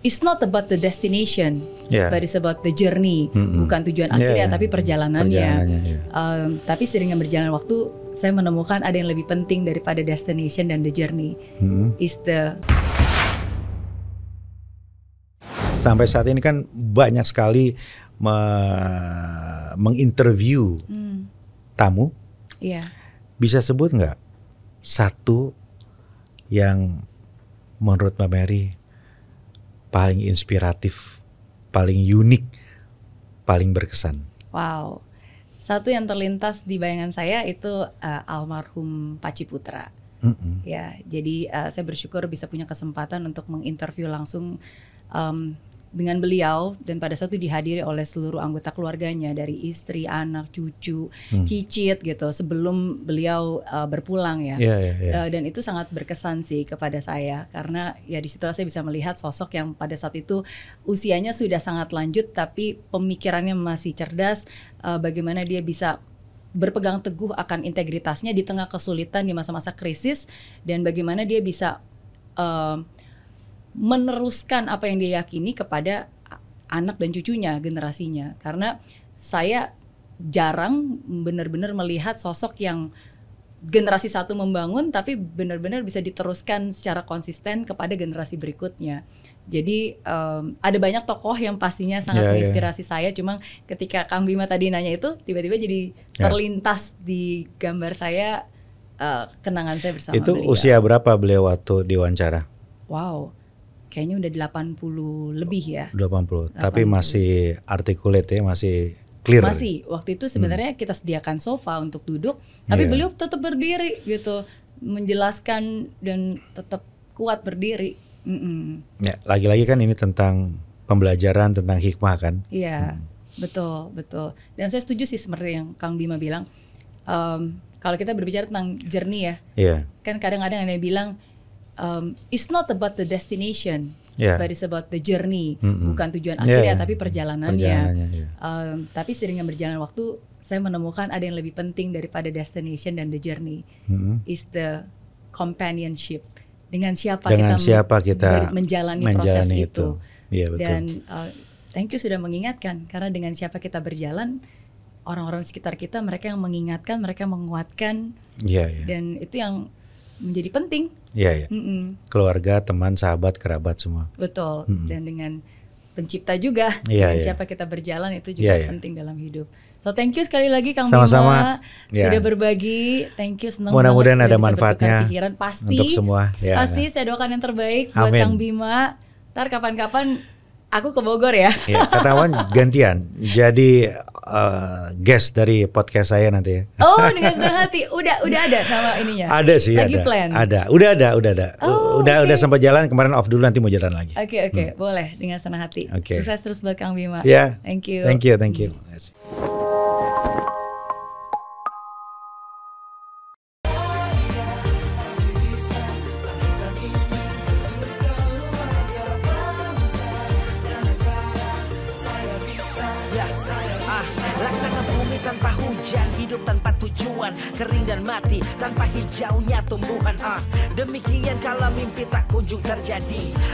it's not about the destination, Yeah. but it's about the journey. Bukan tujuan akhirnya, tapi perjalanannya. Tapi seiring berjalan waktu, saya menemukan ada yang lebih penting daripada destination dan the journey. Is the Sampai saat ini kan banyak sekali menginterview tamu. Iya. Bisa sebut nggak satu yang menurut Mbak Mary paling inspiratif, paling unik, paling berkesan? Wow. Satu yang terlintas di bayangan saya itu almarhum Pak Ciputra. Ya, jadi saya bersyukur bisa punya kesempatan untuk menginterview langsung dengan beliau, dan pada saat itu dihadiri oleh seluruh anggota keluarganya, dari istri, anak, cucu, cicit gitu, sebelum beliau berpulang ya. Dan itu sangat berkesan sih kepada saya, karena ya di situ saya bisa melihat sosok yang pada saat itu usianya sudah sangat lanjut tapi pemikirannya masih cerdas, bagaimana dia bisa berpegang teguh akan integritasnya di tengah kesulitan di masa-masa krisis, dan bagaimana dia bisa meneruskan apa yang dia yakini kepada anak dan cucunya, generasinya. Karena saya jarang benar-benar melihat sosok yang generasi satu membangun tapi benar-benar bisa diteruskan secara konsisten kepada generasi berikutnya. Jadi ada banyak tokoh yang pastinya sangat menginspirasi saya. Cuma ketika Kang Bima tadi nanya itu, tiba-tiba jadi terlintas di gambar saya kenangan saya bersama itu beliau. Usia berapa beliau waktu diwawancara? Wow, kayaknya udah 80 lebih ya. 80. Tapi masih articulate ya, masih clear. Masih, waktu itu sebenarnya kita sediakan sofa untuk duduk, tapi beliau tetap berdiri gitu, menjelaskan dan tetap kuat berdiri. Ya, lagi-lagi kan ini tentang pembelajaran, tentang hikmah kan. Iya, betul. Dan saya setuju sih seperti yang Kang Bima bilang, kalau kita berbicara tentang journey ya, kan kadang-kadang ada yang bilang, it's not about the destination, but it's about the journey. Bukan tujuan akhirnya, tapi perjalanannya. Tapi seiring berjalan waktu, saya menemukan ada yang lebih penting daripada destination dan the journey. Is the companionship. Dengan siapa kita menjalani proses itu. Iya, betul. Dan thank you sudah mengingatkan, karena dengan siapa kita berjalan, orang-orang sekitar kita, mereka yang mengingatkan, mereka menguatkan. Dan itu yang menjadi penting. Keluarga, teman, sahabat, kerabat semua. Betul. Dan dengan pencipta juga, dengan siapa kita berjalan itu juga penting dalam hidup. So thank you sekali lagi Kang Bima sudah berbagi. Thank you, senang banget. Mudah-mudahan ada manfaatnya pikiran. Pasti untuk semua. Pasti saya doakan yang terbaik buat Kang Bima. Ntar kapan-kapan aku ke Bogor ya. Kata Wan gantian jadi guest dari podcast saya nanti ya. Oh, dengan senang hati. Udah ada nama ininya. Ada sih. Lagi plan. Ada. Udah ada. Udah sampai jalan, kemarin off dulu, nanti mau jalan lagi. Oke. Boleh, dengan senang hati. Sukses terus buat Kang Bima. Thank you. Thank you. Laksana bumi tanpa hujan, hidup tanpa tujuan, kering dan mati tanpa hijaunya tumbuhan. Demikian kalau mimpi tak kunjung terjadi.